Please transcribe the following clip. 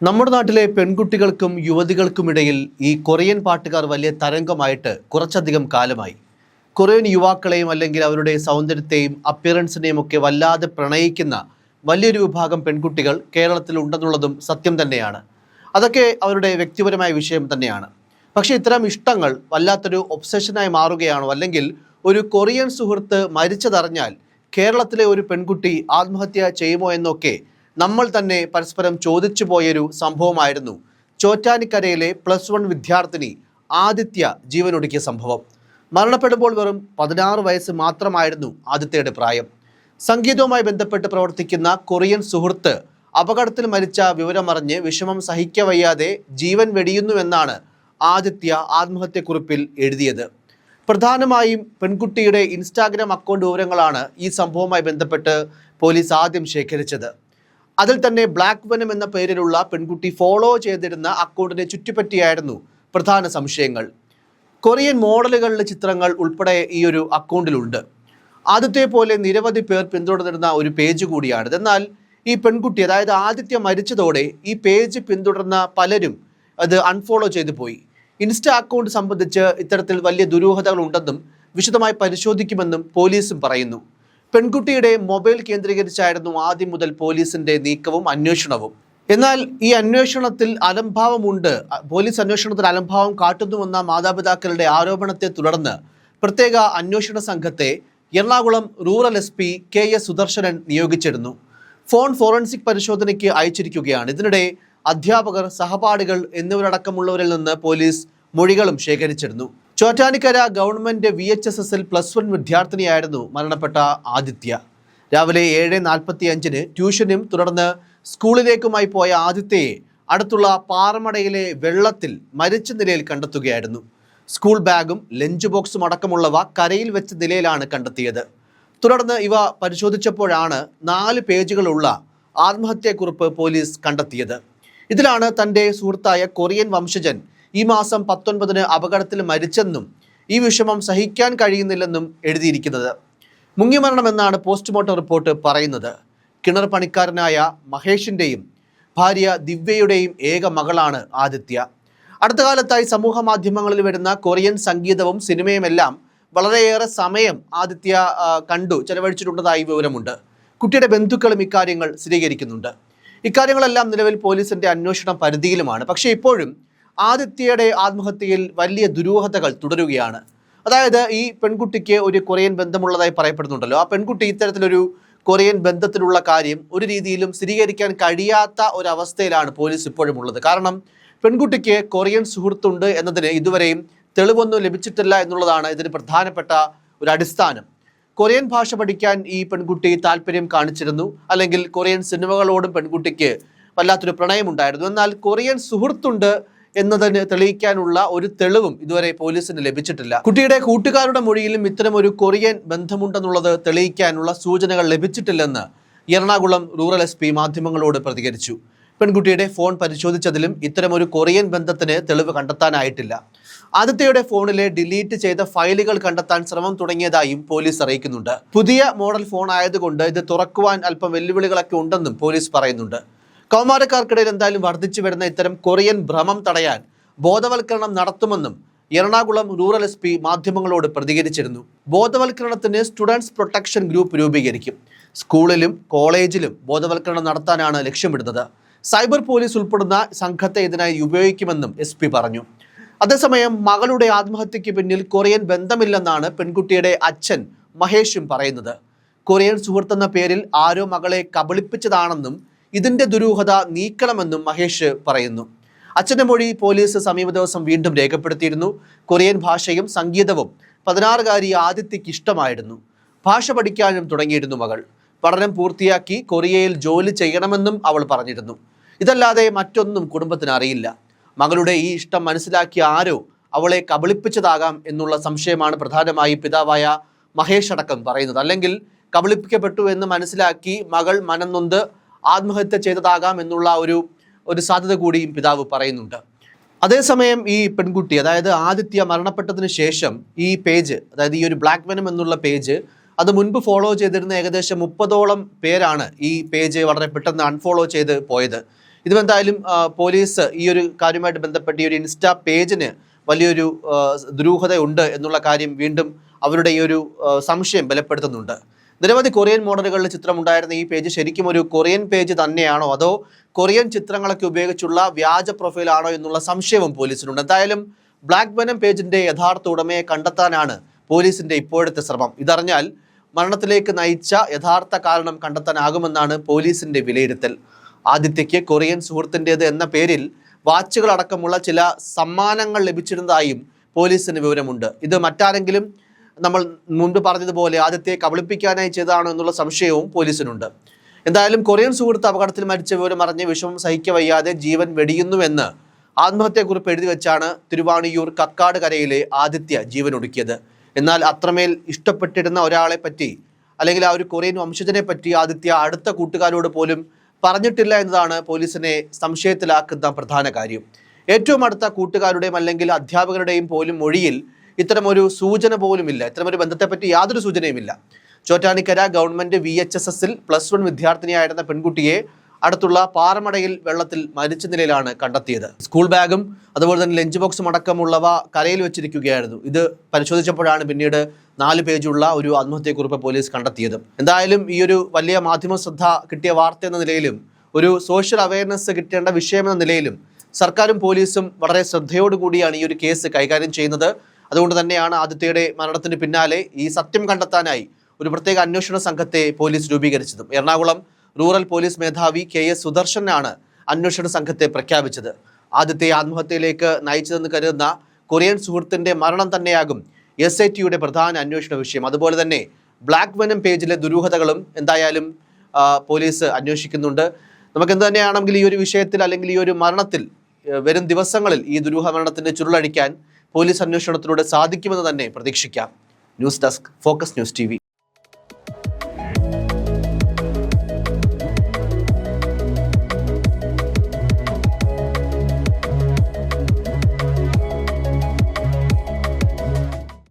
നമ്മുടെ നാട്ടിലെ പെൺകുട്ടികൾക്കും യുവതികൾക്കുമിടയിൽ ഈ കൊറിയൻ പാട്ടുകാർ വലിയ തരംഗമായിട്ട് കുറച്ചധികം കാലമായി. കൊറിയൻ യുവാക്കളെയും അല്ലെങ്കിൽ അവരുടെ സൗന്ദര്യത്തെയും അപ്പിയറൻസിനെയും ഒക്കെ വല്ലാതെ പ്രണയിക്കുന്ന വലിയൊരു വിഭാഗം പെൺകുട്ടികൾ കേരളത്തിൽ ഉണ്ടെന്നുള്ളതും സത്യം തന്നെയാണ്. അതൊക്കെ അവരുടെ വ്യക്തിപരമായ വിഷയം തന്നെയാണ്. പക്ഷേ ഇത്തരം ഇഷ്ടങ്ങൾ വല്ലാത്തൊരു ഒബ്സഷനായി മാറുകയാണോ, അല്ലെങ്കിൽ ഒരു കൊറിയൻ സുഹൃത്ത് മരിച്ചതറിഞ്ഞാൽ കേരളത്തിലെ ഒരു പെൺകുട്ടി ആത്മഹത്യ ചെയ്യുമോ എന്നൊക്കെ നമ്മൾ തന്നെ പരസ്പരം ചോദിച്ചു പോയൊരു സംഭവമായിരുന്നു ചോറ്റാനിക്കരയിലെ +1 വിദ്യാർത്ഥിനി ആദിത്യ ജീവനൊടുക്കിയ സംഭവം. മരണപ്പെടുമ്പോൾ വെറും 16 വയസ്സ് മാത്രമായിരുന്നു ആദിത്യയുടെ പ്രായം. സംഗീതവുമായി ബന്ധപ്പെട്ട് പ്രവർത്തിക്കുന്ന കൊറിയൻ സുഹൃത്ത് അപകടത്തിൽ മരിച്ച വിവരമറിഞ്ഞ് വിഷമം സഹിക്കവയ്യാതെ ജീവൻ വെടിയുന്നുവെന്നാണ് ആദിത്യ ആത്മഹത്യക്കുറിപ്പിൽ എഴുതിയത്. പ്രധാനമായും പെൺകുട്ടിയുടെ ഇൻസ്റ്റാഗ്രാം അക്കൗണ്ട് വിവരങ്ങളാണ് ഈ സംഭവവുമായി ബന്ധപ്പെട്ട് പോലീസ് ആദ്യം ശേഖരിച്ചത്. അതിൽ തന്നെ ബ്ലാക്ക് വെനം എന്ന പേരിലുള്ള പെൺകുട്ടി ഫോളോ ചെയ്തിരുന്ന അക്കൗണ്ടിനെ ചുറ്റിപ്പറ്റിയായിരുന്നു പ്രധാന സംശയങ്ങൾ. കൊറിയൻ മോഡലുകളുടെ ചിത്രങ്ങൾ ഉൾപ്പെടെ ഈ ഒരു അക്കൗണ്ടിലുണ്ട്. ആദിത്യയെ പോലെ നിരവധി പേർ പിന്തുടരുന്ന ഒരു പേജ് കൂടിയാണിത്. എന്നാൽ ഈ പെൺകുട്ടി, അതായത് ആദിത്യ മരിച്ചതോടെ ഈ പേജ് പിന്തുടർന്ന പലരും അത് അൺഫോളോ ചെയ്തു പോയി. ഇൻസ്റ്റ അക്കൗണ്ട് സംബന്ധിച്ച് ഇത്തരത്തിൽ വലിയ ദുരൂഹതകൾ ഉണ്ടെന്നും വിശദമായി പരിശോധിക്കുമെന്നും പോലീസും പറയുന്നു. പെൺകുട്ടിയുടെ മൊബൈൽ കേന്ദ്രീകരിച്ചായിരുന്നു ആദ്യം മുതൽ പോലീസിന്റെ നീക്കവും അന്വേഷണവും. എന്നാൽ ഈ അന്വേഷണത്തിൽ അലംഭാവമുണ്ട്, പോലീസ് അന്വേഷണത്തിൽ അലംഭാവം കാട്ടുന്നുവെന്ന മാതാപിതാക്കളുടെ ആരോപണത്തെ തുടർന്ന് പ്രത്യേക അന്വേഷണ സംഘത്തെ Ernakulam rural SP KS Sudarshanan നിയോഗിച്ചിരുന്നു. ഫോൺ ഫോറൻസിക് പരിശോധനയ്ക്ക് അയച്ചിരിക്കുകയാണ്. ഇതിനിടെ അധ്യാപകർ, സഹപാഠികൾ എന്നിവരടക്കമുള്ളവരിൽ നിന്ന് പോലീസ് മൊഴികളും ശേഖരിച്ചിരുന്നു. ചോറ്റാനിക്കര ഗവൺമെന്റ് VHSSൽ +1 വിദ്യാർത്ഥിനിയായിരുന്നു മരണപ്പെട്ട ആദിത്യ. രാവിലെ 7:45 ട്യൂഷനും തുടർന്ന് സ്കൂളിലേക്കുമായി പോയ ആദിത്യയെ അടുത്തുള്ള പാറമടയിലെ വെള്ളത്തിൽ മരിച്ച നിലയിൽ കണ്ടെത്തുകയായിരുന്നു. സ്കൂൾ ബാഗും ലഞ്ച് ബോക്സും അടക്കമുള്ളവ കരയിൽ വെച്ച നിലയിലാണ് കണ്ടെത്തിയത്. തുടർന്ന് ഇവ പരിശോധിച്ചപ്പോഴാണ് 4 പേജുകളുള്ള ആത്മഹത്യാക്കുറിപ്പ് പോലീസ് കണ്ടെത്തിയത്. ഇതിലാണ് തൻ്റെ സുഹൃത്തായ കൊറിയൻ വംശജൻ ഈ മാസം 19-ന് അപകടത്തിൽ മരിച്ചെന്നും ഈ വിഷമം സഹിക്കാൻ കഴിയുന്നില്ലെന്നും എഴുതിയിരിക്കുന്നത്. മുങ്ങിമരണമെന്നാണ് പോസ്റ്റ്മോർട്ടം റിപ്പോർട്ട് പറയുന്നത്. കിണർ പണിക്കാരനായ മഹേഷിൻ്റെയും ഭാര്യ ദിവ്യയുടെയും ഏക മകളാണ് ആദിത്യ. അടുത്ത കാലത്തായി സമൂഹ മാധ്യമങ്ങളിൽ വരുന്ന കൊറിയൻ സംഗീതവും സിനിമയുമെല്ലാം വളരെയേറെ സമയം ആദിത്യ ചെലവഴിച്ചിട്ടുള്ളതായി വിവരമുണ്ട്. കുട്ടിയുടെ ബന്ധുക്കളും ഇക്കാര്യങ്ങൾ സ്ഥിരീകരിക്കുന്നുണ്ട്. ഇക്കാര്യങ്ങളെല്ലാം നിലവിൽ പോലീസിന്റെ അന്വേഷണ പരിധിയിലുമാണ്. പക്ഷേ ഇപ്പോഴും ആദിത്യയുടെ ആത്മഹത്യയിൽ വലിയ ദുരൂഹതകൾ തുടരുകയാണ്. അതായത് ഈ പെൺകുട്ടിക്ക് ഒരു കൊറിയൻ ബന്ധമുള്ളതായി പറയപ്പെടുന്നുണ്ടല്ലോ. ആ പെൺകുട്ടി ഇത്തരത്തിലൊരു കൊറിയൻ ബന്ധത്തിലുള്ള കാര്യം ഒരു രീതിയിലും സ്ഥിരീകരിക്കാൻ കഴിയാത്ത ഒരവസ്ഥയിലാണ് പോലീസ് ഇപ്പോഴും ഉള്ളത്. കാരണം പെൺകുട്ടിക്ക് കൊറിയൻ സുഹൃത്തുണ്ട് എന്നതിന് ഇതുവരെയും തെളിവൊന്നും ലഭിച്ചിട്ടില്ല എന്നുള്ളതാണ് ഇതിന് പ്രധാനപ്പെട്ട ഒരു അടിസ്ഥാനം. കൊറിയൻ ഭാഷ പഠിക്കാൻ ഈ പെൺകുട്ടി താല്പര്യം കാണിച്ചിരുന്നു, അല്ലെങ്കിൽ കൊറിയൻ സിനിമകളോടും പെൺകുട്ടിക്ക് വല്ലാത്തൊരു പ്രണയമുണ്ടായിരുന്നു. എന്നാൽ കൊറിയൻ സുഹൃത്തുണ്ട് എന്നതിന് തെളിയിക്കാനുള്ള ഒരു തെളിവും ഇതുവരെ പോലീസിന് ലഭിച്ചിട്ടില്ല. കുട്ടിയുടെ കൂട്ടുകാരുടെ മൊഴിയിലും ഇത്തരം ഒരു കൊറിയൻ ബന്ധമുണ്ടെന്നുള്ളത് തെളിയിക്കാനുള്ള സൂചനകൾ ലഭിച്ചിട്ടില്ലെന്ന് എറണാകുളം റൂറൽ SP മാധ്യമങ്ങളോട് പ്രതികരിച്ചു. പെൺകുട്ടിയുടെ ഫോൺ പരിശോധിച്ചതിലും ഇത്തരമൊരു കൊറിയൻ ബന്ധത്തിന് തെളിവ് കണ്ടെത്താനായിട്ടില്ല. ആദിത്യയുടെ ഫോണിലെ ഡിലീറ്റ് ചെയ്ത ഫയലുകൾ കണ്ടെത്താൻ ശ്രമം തുടങ്ങിയതായും പോലീസ് അറിയിക്കുന്നുണ്ട്. പുതിയ മോഡൽ ഫോൺ ആയതുകൊണ്ട് ഇത് തുറക്കുവാൻ അല്പം വെല്ലുവിളികളൊക്കെ ഉണ്ടെന്നും പോലീസ് പറയുന്നുണ്ട്. കൗമാരക്കാർക്കിടയിൽ എന്തായാലും വർദ്ധിച്ചു വരുന്ന ഇത്തരം കൊറിയൻ ഭ്രമം തടയാൻ ബോധവൽക്കരണം നടത്തുമെന്നും എറണാകുളം റൂറൽ SP മാധ്യമങ്ങളോട് പ്രതികരിച്ചിരുന്നു. ബോധവൽക്കരണത്തിന് സ്റ്റുഡൻസ് പ്രൊട്ടക്ഷൻ ഗ്രൂപ്പ് രൂപീകരിക്കും. സ്കൂളിലും കോളേജിലും ബോധവൽക്കരണം നടത്താനാണ് ലക്ഷ്യമിടുന്നത്. സൈബർ പോലീസ് ഉൾപ്പെടുന്ന സംഘത്തെ ഇതിനായി ഉപയോഗിക്കുമെന്നും SP പറഞ്ഞു. അതേസമയം മകളുടെ ആത്മഹത്യയ്ക്ക് പിന്നിൽ കൊറിയൻ ബന്ധമില്ലെന്നാണ് പെൺകുട്ടിയുടെ അച്ഛൻ മഹേഷും പറയുന്നത്. കൊറിയൻ സുഹൃത്തെന്ന പേരിൽ ആരോ മകളെ കബളിപ്പിച്ചതാണെന്നും ഇതിന്റെ ദുരൂഹത നീക്കണമെന്നും മഹേഷ് പറയുന്നു. അച്ഛൻ്റെ മൊഴി പോലീസ് സമീപ ദിവസം വീണ്ടും രേഖപ്പെടുത്തിയിരുന്നു. കൊറിയൻ ഭാഷയും സംഗീതവും 16-കാരി ആദിത്യയ്ക്ക് ഇഷ്ടമായിരുന്നു. ഭാഷ പഠിക്കാനും തുടങ്ങിയിരുന്നു മകൾ. പഠനം പൂർത്തിയാക്കി കൊറിയയിൽ ജോലി ചെയ്യണമെന്നും അവൾ പറഞ്ഞിരുന്നു. ഇതല്ലാതെ മറ്റൊന്നും കുടുംബത്തിന് അറിയില്ല. മകളുടെ ഈ ഇഷ്ടം മനസ്സിലാക്കിയ ആരോ അവളെ കബളിപ്പിച്ചതാകാം എന്നുള്ള സംശയമാണ് പ്രധാനമായും പിതാവായ മഹേഷ് അടക്കം പറയുന്നത്. അല്ലെങ്കിൽ കബളിപ്പിക്കപ്പെട്ടു എന്ന് മനസ്സിലാക്കി മകൾ മനംനൊന്ത് ആത്മഹത്യ ചെയ്തതാകാം എന്നുള്ള ഒരു സാധ്യത കൂടിയും പിതാവ് പറയുന്നുണ്ട്. അതേസമയം ഈ പെൺകുട്ടി, അതായത് ആദിത്യ മരണപ്പെട്ടതിന് ശേഷം ഈ പേജ്, അതായത് ഈ ഒരു ബ്ലാക്ക് വെനം എന്നുള്ള പേജ്, അത് മുൻപ് ഫോളോ ചെയ്തിരുന്ന ഏകദേശം 30ഓളം പേരാണ് ഈ പേജ് വളരെ പെട്ടെന്ന് അൺഫോളോ ചെയ്ത് പോയത്. ഇതുമെന്തായാലും പോലീസ് ഈ ഒരു കാര്യവുമായിട്ട് ബന്ധപ്പെട്ട് ഈ ഒരു ഇൻസ്റ്റാ പേജിന് വലിയൊരു ദുരൂഹതയുണ്ട് എന്നുള്ള കാര്യം വീണ്ടും അവരുടെ ഈ ഒരു സംശയം ബലപ്പെടുത്തുന്നുണ്ട്. നിരവധി കൊറിയൻ മോഡലുകളിൽ ചിത്രമുണ്ടായിരുന്ന ഈ പേജ് ശരിക്കും ഒരു കൊറിയൻ പേജ് തന്നെയാണോ അതോ കൊറിയൻ ചിത്രങ്ങളൊക്കെ ഉപയോഗിച്ചുള്ള വ്യാജ പ്രൊഫൈലാണോ എന്നുള്ള സംശയവും പോലീസിനുണ്ട്. എന്തായാലും ബ്ലാക്ക് വെനം പേജിന്റെ യഥാർത്ഥ ഉടമയെ കണ്ടെത്താനാണ് പോലീസിന്റെ ഇപ്പോഴത്തെ ശ്രമം. ഇതറിഞ്ഞാൽ മരണത്തിലേക്ക് നയിച്ച യഥാർത്ഥ കാരണം കണ്ടെത്താനാകുമെന്നാണ് പോലീസിന്റെ വിലയിരുത്തൽ. ആദിത്യയ്ക്ക് കൊറിയൻ സുഹൃത്തിൻ്റേത് എന്ന പേരിൽ വാച്ചുകൾ അടക്കമുള്ള ചില സമ്മാനങ്ങൾ ലഭിച്ചിരുന്നതായും പോലീസിന് വിവരമുണ്ട്. ഇത് മറ്റാരെങ്കിലും നമ്മൾ മുൻപ് പറഞ്ഞതുപോലെ ആദിത്യയെ കബളിപ്പിക്കാനായി ചെയ്തതാണോ എന്നുള്ള സംശയവും പോലീസിനുണ്ട്. എന്തായാലും കൊറിയൻ സുഹൃത്ത് അപകടത്തിൽ മരിച്ച വിവരം അറിഞ്ഞ് വിഷമം സഹിക്കവയ്യാതെ ജീവൻ വെടിയുന്നുവെന്ന് ആത്മഹത്യാക്കുറിപ്പ് എഴുതി വെച്ചാണ് തിരുവാണിയൂർ കക്കാട് കരയിലെ ആദിത്യ ജീവനൊടുക്കിയത്. എന്നാൽ അത്രമേൽ ഇഷ്ടപ്പെട്ടിരുന്ന ഒരാളെ പറ്റി അല്ലെങ്കിൽ ആ ഒരു കൊറിയൻ വംശജനെ പറ്റി ആദിത്യ അടുത്ത കൂട്ടുകാരോട് പോലും പറഞ്ഞിട്ടില്ല എന്നതാണ് പോലീസിനെ സംശയത്തിലാക്കുന്ന പ്രധാന കാര്യം. ഏറ്റവും അടുത്ത കൂട്ടുകാരുടെയും അല്ലെങ്കിൽ അധ്യാപകരുടെയും പോലും മൊഴിയിൽ ഇത്തരമൊരു സൂചന പോലുമില്ല. ഇത്തരമൊരു ബന്ധത്തെപ്പറ്റി യാതൊരു സൂചനയുമില്ല. ചോറ്റാനിക്കര ഗവൺമെന്റ് VHSSൽ +1 വിദ്യാർത്ഥിനിയായിരുന്ന പെൺകുട്ടിയെ അടുത്തുള്ള പാറമടയിൽ വെള്ളത്തിൽ മരിച്ച നിലയിലാണ് കണ്ടെത്തിയത്. സ്കൂൾ ബാഗും അതുപോലെ തന്നെ ലഞ്ച് ബോക്സും അടക്കമുള്ളവ കരയിൽ വെച്ചിരിക്കുകയായിരുന്നു. ഇത് പരിശോധിച്ചപ്പോഴാണ് പിന്നീട് 4 പേജുള്ള ഒരു ആത്മഹത്യക്കുറിപ്പ് പോലീസ് കണ്ടെത്തിയത്. എന്തായാലും ഈ ഒരു വലിയ മാധ്യമ ശ്രദ്ധ കിട്ടിയ വാർത്ത എന്ന നിലയിലും ഒരു സോഷ്യൽ അവയർനെസ് കിട്ടേണ്ട വിഷയമെന്ന നിലയിലും സർക്കാരും പോലീസും വളരെ ശ്രദ്ധയോടുകൂടിയാണ് ഈ ഒരു കേസ് കൈകാര്യം ചെയ്യുന്നത്. അതുകൊണ്ട് തന്നെയാണ് ആദിത്യയുടെ മരണത്തിന് പിന്നാലെ ഈ സത്യം കണ്ടെത്താനായി ഒരു പ്രത്യേക അന്വേഷണ സംഘത്തെ പോലീസ് രൂപീകരിച്ചതും. എറണാകുളം റൂറൽ പോലീസ് മേധാവി KS സുദർശനാണ് അന്വേഷണ സംഘത്തെ പ്രഖ്യാപിച്ചത്. ആദിത്യയെ ആത്മഹത്യയിലേക്ക് നയിച്ചതെന്ന് കരുതുന്ന കൊറിയൻ സുഹൃത്തിന്റെ മരണം തന്നെയാകും SITയുടെ പ്രധാന അന്വേഷണ വിഷയം. അതുപോലെ തന്നെ ബ്ലാക്ക് വെനം പേജിലെ ദുരൂഹതകളും എന്തായാലും പോലീസ് അന്വേഷിക്കുന്നുണ്ട്. നമുക്ക് എന്ത് തന്നെയാണെങ്കിൽ ഈ ഒരു വിഷയത്തിൽ അല്ലെങ്കിൽ ഈ ഒരു മരണത്തിൽ വരും ദിവസങ്ങളിൽ ഈ ദുരൂഹ മരണത്തിന്റെ ചുരുളഴിക്കാൻ പോലീസ് അന്വേഷണത്തിലൂടെ സാധിക്കുമെന്ന് തന്നെ പ്രതീക്ഷിക്കാം. News desk, focus news TV.